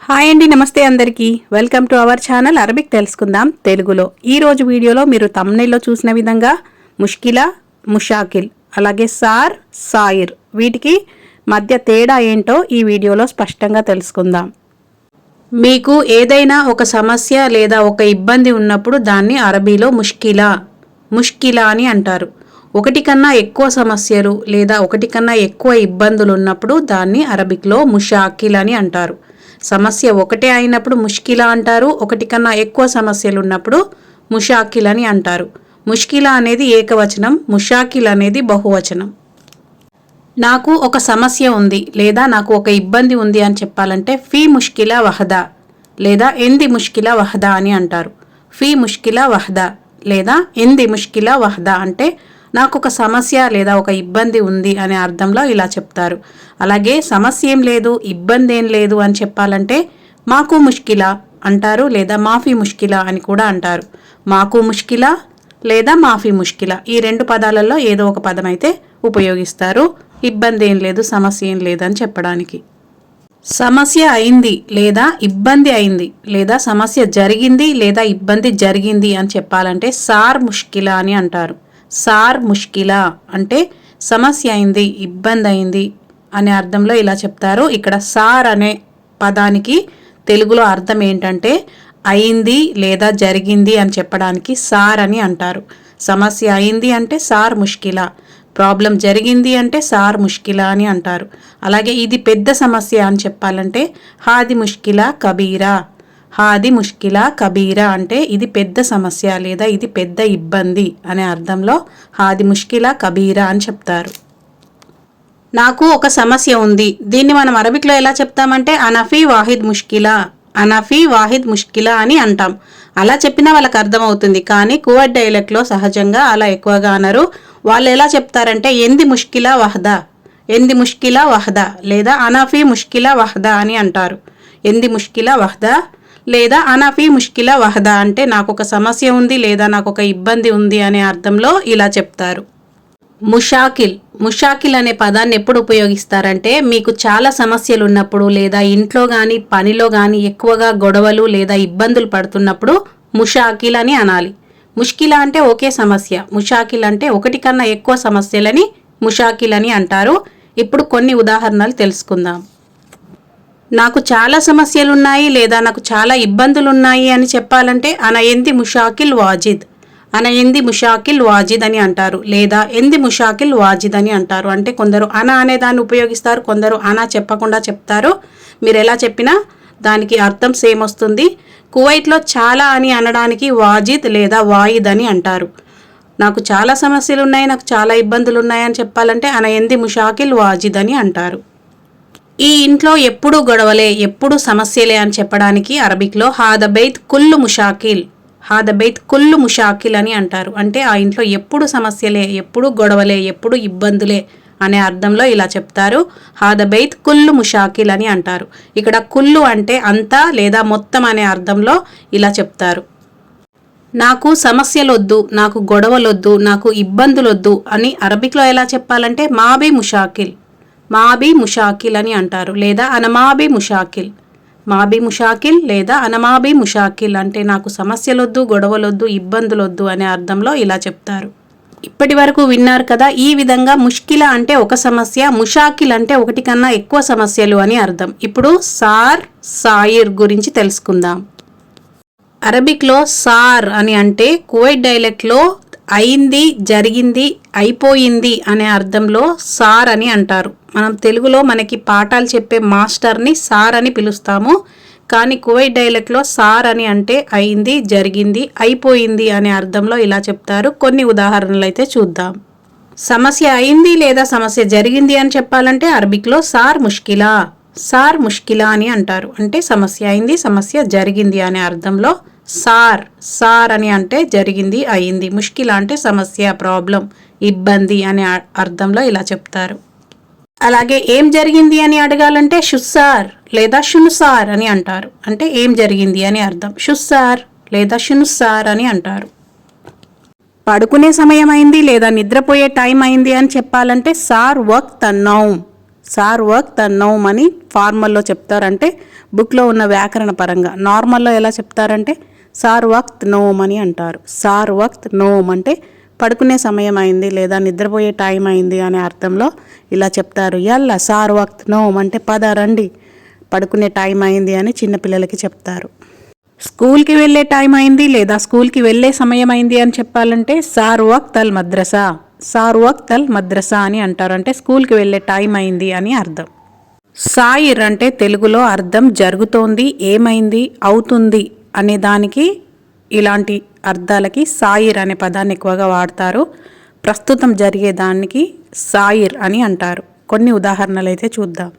Hi అండి, నమస్తే అందరికీ. Welcome to our channel Arabic తెలుసుకుందాం తెలుగులో. ఈరోజు వీడియోలో మీరు తమ్నైల్లో చూసిన విధంగా ముష్కిలా, ముషాకిల్, అలాగే సార్, సాయిర్ వీటికి మధ్య తేడా ఏంటో ఈ వీడియోలో స్పష్టంగా తెలుసుకుందాం. మీకు ఏదైనా ఒక సమస్య లేదా ఒక ఇబ్బంది ఉన్నప్పుడు దాన్ని అరబీలో ముష్కిలా అని అంటారు. ఒకటి కన్నా ఎక్కువ సమస్యలు లేదా ఒకటి కన్నా ఎక్కువ ఇబ్బందులు ఉన్నప్పుడు దాన్ని అరబిక్లో ముషాకిల్ అని అంటారు. సమస్య ఒకటే అయినప్పుడు ముష్కిలా అంటారు. ఒకటి కన్నా ఎక్కువ సమస్యలు ఉన్నప్పుడు ముషాకిల్ అని అంటారు. ముష్కిలా అనేది ఏకవచనం, ముషాకిల్ అనేది బహువచనం. నాకు ఒక సమస్య ఉంది లేదా నాకు ఒక ఇబ్బంది ఉంది అని చెప్పాలంటే ఫీ ముష్కిలా వహదా లేదా ఎంది ముష్కిలా వహదా అని అంటారు. ఫీ ముష్కిలా వహదా లేదా ఎంది ముష్కిలా వహదా అంటే నాకు ఒక సమస్య లేదా ఒక ఇబ్బంది ఉంది అనే అర్థంలో ఇలా చెప్తారు. అలాగే సమస్య ఏం లేదు, ఇబ్బంది ఏం లేదు అని చెప్పాలంటే మాకు ముష్కిలా అంటారు లేదా మాఫీ ముష్కిలా అని కూడా అంటారు. మాకు ముష్కిలా లేదా మాఫీ ముష్కిలా ఈ రెండు పదాలలో ఏదో ఒక పదం అయితే ఉపయోగిస్తారు. ఇబ్బంది ఏం లేదు, సమస్య ఏం లేదు అని చెప్పడానికి. సమస్య అయింది లేదా ఇబ్బంది అయింది లేదా సమస్య జరిగింది లేదా ఇబ్బంది జరిగింది అని చెప్పాలంటే సార్ ముష్కిలా అని అంటారు. సార్ ముష్కిలా అంటే సమస్య అయింది, ఇబ్బంది అయింది అనే అర్థంలో ఇలా చెప్తారు. ఇక్కడ సార్ అనే పదానికి తెలుగులో అర్థం ఏంటంటే అయింది లేదా జరిగింది అని చెప్పడానికి సార్ అని అంటారు. సమస్య అయింది అంటే సార్ ముష్కిలా, ప్రాబ్లం జరిగింది అంటే సార్ ముష్కిలా అని అంటారు. అలాగే ఇది పెద్ద సమస్య అని చెప్పాలంటే హాది ముష్కిలా కబీరా, హాది ముష్కిలా కబీరా అంటే ఇది పెద్ద సమస్య లేదా ఇది పెద్ద ఇబ్బంది అనే అర్థంలో హాది ముష్కిలా కబీరా అని చెప్తారు. నాకు ఒక సమస్య ఉంది, దీన్ని మనం అరబిక్లో ఎలా చెప్తామంటే అనఫీ వాహిద్ ముష్కిలా, అనఫీ వాహిద్ ముష్కిలా అని అంటాం. అలా చెప్పినా వాళ్ళకి అర్థమవుతుంది. కానీ కువైట్ డైలెక్ట్లో సహజంగా అలా ఎక్కువగా అనరు. వాళ్ళు ఎలా చెప్తారంటే ఎంది ముష్కిలా వహదా, ఎంది ముష్కిలా వహదా లేదా అనఫీ ముష్కిలా వహదా అని అంటారు. ఎంది ముష్కిలా వహదా లేదా అనఫీ ముష్కిలా వహదా అంటే నాకు ఒక సమస్య ఉంది లేదా నాకు ఒక ఇబ్బంది ఉంది అనే అర్థంలో ఇలా చెప్తారు. ముషాకిల్ అనే పదాన్ని ఎప్పుడు ఉపయోగిస్తారంటే మీకు చాలా సమస్యలు ఉన్నప్పుడు లేదా ఇంట్లో కానీ పనిలో కానీ ఎక్కువగా గొడవలు లేదా ఇబ్బందులు పడుతున్నప్పుడు ముషాకిల్ అని అనాలి. ముష్కిలా అంటే ఒకే సమస్య, ముషాకిల్ అంటే ఒకటి కన్నా ఎక్కువ సమస్యలని ముషాకిల్ అని అంటారు. ఇప్పుడు కొన్ని ఉదాహరణలు తెలుసుకుందాం. నాకు చాలా సమస్యలున్నాయి లేదా నాకు చాలా ఇబ్బందులున్నాయి అని చెప్పాలంటే అన ఎంది ముషాకిల్ వాజిద్, అన ఎంది ముషాకిల్ వాజిద్ అని అంటారు లేదా ఎంది ముషాకిల్ వాజిద్ అని అంటారు. అంటే కొందరు అన అనే దాన్ని ఉపయోగిస్తారు, కొందరు అన చెప్పకుండా చెప్తారు. మీరు ఎలా చెప్పినా దానికి అర్థం సేమ్ వస్తుంది. కువైట్లో చాలా అని అనడానికి వాజిద్ లేదా వాయిద్ అని అంటారు. నాకు చాలా సమస్యలు ఉన్నాయి, నాకు చాలా ఇబ్బందులు ఉన్నాయి అని చెప్పాలంటే అన ఎంది ముషాకిల్ వాజిద్ అని అంటారు. ఈ ఇంట్లో ఎప్పుడు గొడవలే, ఎప్పుడు సమస్యలే అని చెప్పడానికి అరబిక్లో హాదబైత్ కుల్లు ముషాకిల్, హాదబైత్ కుల్లు ముషాకిల్ అని అంటారు. అంటే ఆ ఇంట్లో ఎప్పుడు సమస్యలే, ఎప్పుడు గొడవలే, ఎప్పుడు ఇబ్బందులే అనే అర్థంలో ఇలా చెప్తారు. హాదబైత్ కుల్లు ముషాకిల్ అని అంటారు. ఇక్కడ కుల్లు అంటే అంతా లేదా మొత్తం అనే అర్థంలో ఇలా చెప్తారు. నాకు సమస్యలొద్దు, నాకు గొడవలొద్దు, నాకు ఇబ్బందులొద్దు అని అరబిక్లో ఎలా చెప్పాలంటే మాబీ ముషాకిల్, మాబీ ముషాకిల్ అని అంటారు లేదా అనమాబీ ముషాకిల్, మాబీ ముషాకిల్ లేదా అనమాబీ ముషాకిల్ అంటే నాకు సమస్యలొద్దు, గొడవలొద్దు, ఇబ్బందులొద్దు అనే అర్థంలో ఇలా చెప్తారు. ఇప్పటి వరకు విన్నారు కదా. ఈ విధంగా ముష్కిలా అంటే ఒక సమస్య, ముషాకిల్ అంటే ఒకటి కన్నా ఎక్కువ సమస్యలు అని అర్థం. ఇప్పుడు సార్, సాయిర్ గురించి తెలుసుకుందాం. అరబిక్లో సార్ అని అంటే కువైట్ డైలెక్ట్లో అయింది, జరిగింది, అయిపోయింది అనే అర్థంలో సార్ అని అంటారు. మనం తెలుగులో మనకి పాఠాలు చెప్పే మాస్టర్ని సార్ అని పిలుస్తాము. కానీ కువైట్ డైలెక్ట్లో సార్ అని అంటే అయింది, జరిగింది, అయిపోయింది అనే అర్థంలో ఇలా చెప్తారు. కొన్ని ఉదాహరణలు అయితే చూద్దాం. సమస్య అయింది లేదా సమస్య జరిగింది అని చెప్పాలంటే అరబిక్లో సార్ ముష్కిలా అని అంటారు. అంటే సమస్య అయింది, సమస్య జరిగింది అనే అర్థంలో సార్ అని అంటే జరిగింది, అయింది. ముష్కిలా అంటే సమస్య, ప్రాబ్లం, ఇబ్బంది అనే అర్థంలో ఇలా చెప్తారు. అలాగే ఏం జరిగింది అని అడగాలంటే షుస్సార్ లేదా షునుసార్ అని అంటారు. అంటే ఏం జరిగింది అని అర్థం. షుస్సార్ లేదా షునుసార్ అని అంటారు. పడుకునే సమయం అయింది లేదా నిద్రపోయే టైం అయింది అని చెప్పాలంటే సార్ వక్త్ నౌమ్, సార్ వక్త్ నౌమ్ అని ఫార్మల్లో చెప్తారంటే బుక్లో ఉన్న వ్యాకరణ పరంగా. నార్మల్లో ఎలా చెప్తారంటే సార్ వక్త్ నోమ్ అని అంటారు. సార్ వక్త్ నోమ్ అంటే పడుకునే సమయం అయింది లేదా నిద్రపోయే టైం అయింది అనే అర్థంలో ఇలా చెప్తారు. యల్లా సార్ వక్త్ నోమ్ అంటే పద రండి, పడుకునే టైం అయింది అని చిన్నపిల్లలకి చెప్తారు. స్కూల్కి వెళ్ళే టైం అయింది లేదా స్కూల్కి వెళ్ళే సమయం అయింది అని చెప్పాలంటే సార్ వక్త్ అల్ మద్రసా, సార్ వక్త్ అల్ మద్రసా అని అంటారు. అంటే స్కూల్కి వెళ్ళే టైం అయింది అని అర్థం. సాయిర్ అంటే తెలుగులో అర్థం జరుగుతోంది, ఏమైంది, అవుతుంది అనే దానికి ఇలాంటి అర్థాలకి సాయిర్ అనే పదాన్ని ఎక్కువగా వాడతారు. ప్రస్తుతం జరిగేదానికి సాయిర్ అని అంటారు. కొన్ని ఉదాహరణలు అయితే చూద్దాం.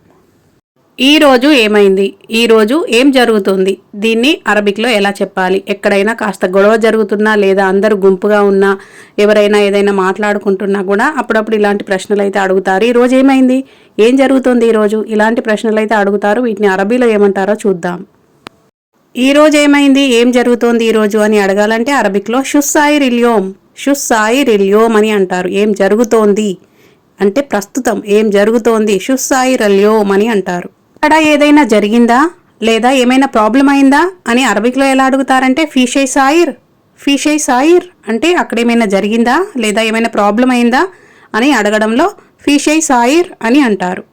ఈరోజు ఏమైంది, ఈరోజు ఏం జరుగుతుంది, దీన్ని అరబిక్లో ఎలా చెప్పాలి? ఎక్కడైనా కాస్త గొడవ జరుగుతున్నా లేదా అందరూ గుంపుగా ఉన్నా ఎవరైనా ఏదైనా మాట్లాడుకుంటున్నా కూడా అప్పుడప్పుడు ఇలాంటి ప్రశ్నలు అయితే అడుగుతారు. ఈరోజు ఏమైంది, ఏం జరుగుతుంది ఈరోజు, ఇలాంటి ప్రశ్నలు అయితే అడుగుతారు. వీటిని అరబీలో ఏమంటారో చూద్దాం. ఈరోజు ఏమైంది, ఏం జరుగుతోంది ఈరోజు అని అడగాలంటే అరబిక్లో షుస్సాయిర్ ఇల్యోమ్, షుస్సాయిర్ ఇల్యోమ్ అని అంటారు. ఏం జరుగుతోంది అంటే ప్రస్తుతం ఏం జరుగుతోంది, షుస్సాయిర్ ఇల్యోమ్ అని అంటారు. అక్కడ ఏదైనా జరిగిందా లేదా ఏమైనా ప్రాబ్లం అయిందా అని అరబిక్లో ఎలా అడుగుతారంటే ఫీషై సాయిర్, ఫీషై సాయిర్ అంటే అక్కడ ఏమైనా జరిగిందా లేదా ఏమైనా ప్రాబ్లం అయిందా అని అడగడంలో ఫీషై సాయిర్ అని అంటారు.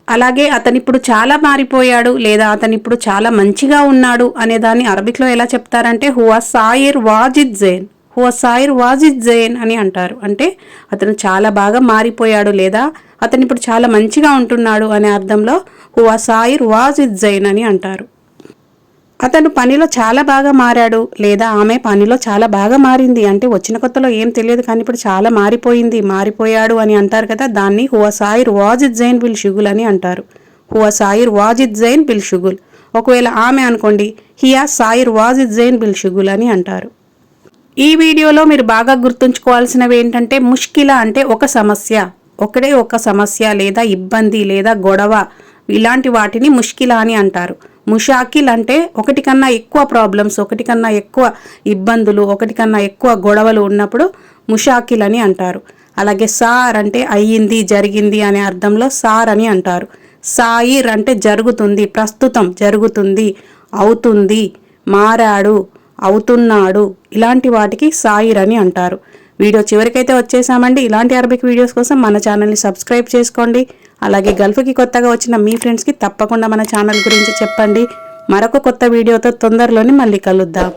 అలాగే అతనిప్పుడు చాలా మారిపోయాడు లేదా అతనిప్పుడు చాలా మంచిగా ఉన్నాడు అనే దాన్ని అరబిక్లో ఎలా చెప్తారంటే హువా సాయిర్ వాజిద్ జైన్, హువా సాయిర్ వాజిద్ జైన్ అని అంటారు. అంటే అతను చాలా బాగా మారిపోయాడు లేదా అతను ఇప్పుడు చాలా మంచిగా ఉంటున్నాడు అనే అర్థంలో హువా సాయిర్ వాజిద్ జైన్ అని అంటారు. అతను పనిలో చాలా బాగా మారాడు లేదా ఆమె పనిలో చాలా బాగా మారింది అంటే వచ్చిన కొత్తలో ఏం తెలియదు కానీ ఇప్పుడు చాలా మారిపోయింది, మారిపోయాడు అని అంటారు కదా, దాన్ని హువా సాయిర్ వాజిద్ జైన్ బిల్ షుగుల్ అని అంటారు. హువా సాయిర్ వాజిద్ జైన్ బిల్ షుగుల్. ఒకవేళ ఆమె అనుకోండి హియా సాయిర్ వాజిద్ జైన్ బిల్ షుగుల్ అని అంటారు. ఈ వీడియోలో మీరు బాగా గుర్తుంచుకోవాల్సినవి ఏంటంటే ముష్కిలా అంటే ఒక సమస్య, ఒకటే ఒక సమస్య లేదా ఇబ్బంది లేదా గొడవ, ఇలాంటి వాటిని ముష్కిలా అని అంటారు. ముషాకిల్ అంటే ఒకటి కన్నా ఎక్కువ ప్రాబ్లమ్స్, ఒకటి కన్నా ఎక్కువ ఇబ్బందులు, ఒకటి కన్నా ఎక్కువ గొడవలు ఉన్నప్పుడు ముషాకిల్ అని అంటారు. అలాగే సార్ అంటే అయ్యింది, జరిగింది అనే అర్థంలో సార్ అని అంటారు. సాయిర్ అంటే జరుగుతుంది, ప్రస్తుతం జరుగుతుంది, అవుతుంది, మారాడు, అవుతున్నాడు, ఇలాంటి వాటికి సాయిర్ అని అంటారు. వీడియో చివరికైతే వచ్చేసామండి. ఇలాంటి అరబిక్ వీడియోస్ కోసం మన ఛానల్ని సబ్స్క్రైబ్ చేసుకోండి. అలాగే గల్ఫ్కి కొత్తగా వచ్చిన మీ ఫ్రెండ్స్కి తప్పకుండా మన ఛానల్ గురించి చెప్పండి. మరొక కొత్త వీడియోతో తొందరలోనే మళ్ళీ కలుద్దాం.